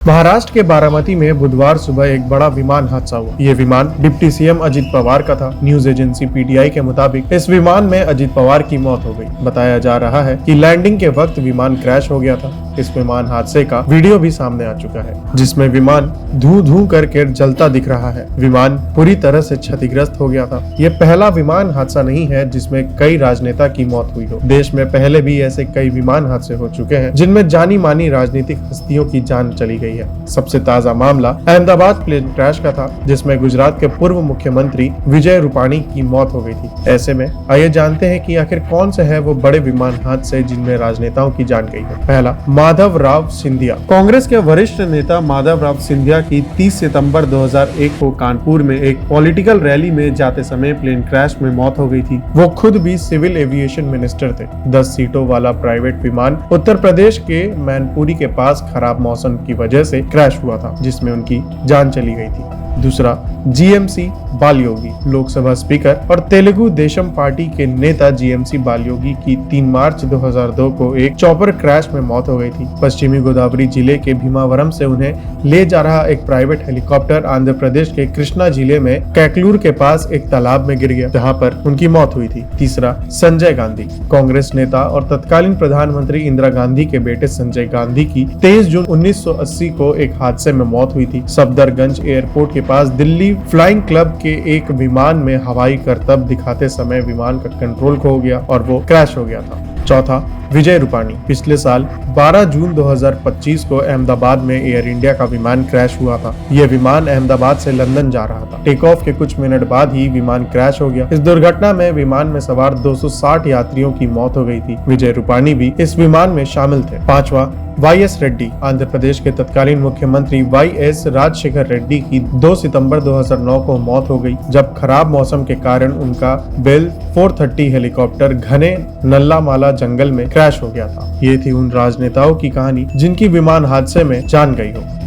महाराष्ट्र के बारामती में बुधवार सुबह एक बड़ा विमान हादसा हुआ। ये विमान डिप्टी सीएम अजित पवार का था। न्यूज एजेंसी पीटीआई के मुताबिक इस विमान में अजित पवार की मौत हो गई। बताया जा रहा है कि लैंडिंग के वक्त विमान क्रैश हो गया था। इस विमान हादसे का वीडियो भी सामने आ चुका है, जिसमें विमान धू धू करके जलता दिख रहा है। विमान पूरी तरह से क्षतिग्रस्त हो गया था। ये पहला विमान हादसा नहीं है जिसमें कई राजनेता की मौत हुई हो। देश में पहले भी ऐसे कई विमान हादसे हो चुके हैं जिनमें जानी मानी राजनीतिक हस्तियों की जान चली गई है। सबसे ताजा मामला अहमदाबाद प्लेन क्रैश का था, जिसमें गुजरात के पूर्व मुख्यमंत्री विजय रूपाणी की मौत हो गई थी। ऐसे में आइए जानते हैं कि आखिर कौन से है वो बड़े विमान हादसे जिनमें राजनेताओं की जान गई है। पहला, माधव राव सिंधिया। कांग्रेस के वरिष्ठ नेता माधव राव सिंधिया की 30 सितंबर 2001 को कानपुर में एक पॉलिटिकल रैली में जाते समय प्लेन क्रैश में मौत हो गई थी। वो खुद भी सिविल एविएशन मिनिस्टर थे। 10 सीटों वाला प्राइवेट विमान उत्तर प्रदेश के मैनपुरी के पास खराब मौसम की वजह से क्रैश हुआ था, जिसमें उनकी जान चली गई थी। दूसरा, जीएमसी बालयोगी। लोकसभा स्पीकर और तेलुगु देशम पार्टी के नेता जीएमसी बालयोगी की 3 मार्च 2002 को एक चॉपर क्रैश में मौत हो गई थी। पश्चिमी गोदावरी जिले के भीमावरम से उन्हें ले जा रहा एक प्राइवेट हेलीकॉप्टर आंध्र प्रदेश के कृष्णा जिले में कैकलूर के पास एक तालाब में गिर गया, जहां पर उनकी मौत हुई थी। तीसरा, संजय गांधी। कांग्रेस नेता और तत्कालीन प्रधानमंत्री इंदिरा गांधी के बेटे संजय गांधी की 23 जून 1980 को एक हादसे में मौत हुई थी। सफदरगंज एयरपोर्ट के पास दिल्ली फ्लाइंग क्लब के एक विमान में हवाई करतब दिखाते समय विमान का कंट्रोल खो गया और वो क्रैश हो गया था। चौथा, विजय रूपाणी। पिछले साल 12 जून 2025 को अहमदाबाद में एयर इंडिया का विमान क्रैश हुआ था। यह विमान अहमदाबाद से लंदन जा रहा था। टेक ऑफ के कुछ मिनट बाद ही विमान क्रैश हो गया। इस दुर्घटना में विमान में सवार 260 यात्रियों की मौत हो गई थी। विजय रूपाणी भी इस विमान में शामिल थे। पांचवा, वाईएस रेड्डी। आंध्र प्रदेश के तत्कालीन मुख्यमंत्री वाईएस राजशेखर रेड्डी की 2 सितंबर 2009 को मौत हो गई, जब खराब मौसम के कारण उनका बेल 430 हेलीकॉप्टर घने नल्लामाला जंगल में क्रैश हो गया था। ये थी उन राजनेताओं की कहानी जिनकी विमान हादसे में जान गई हो।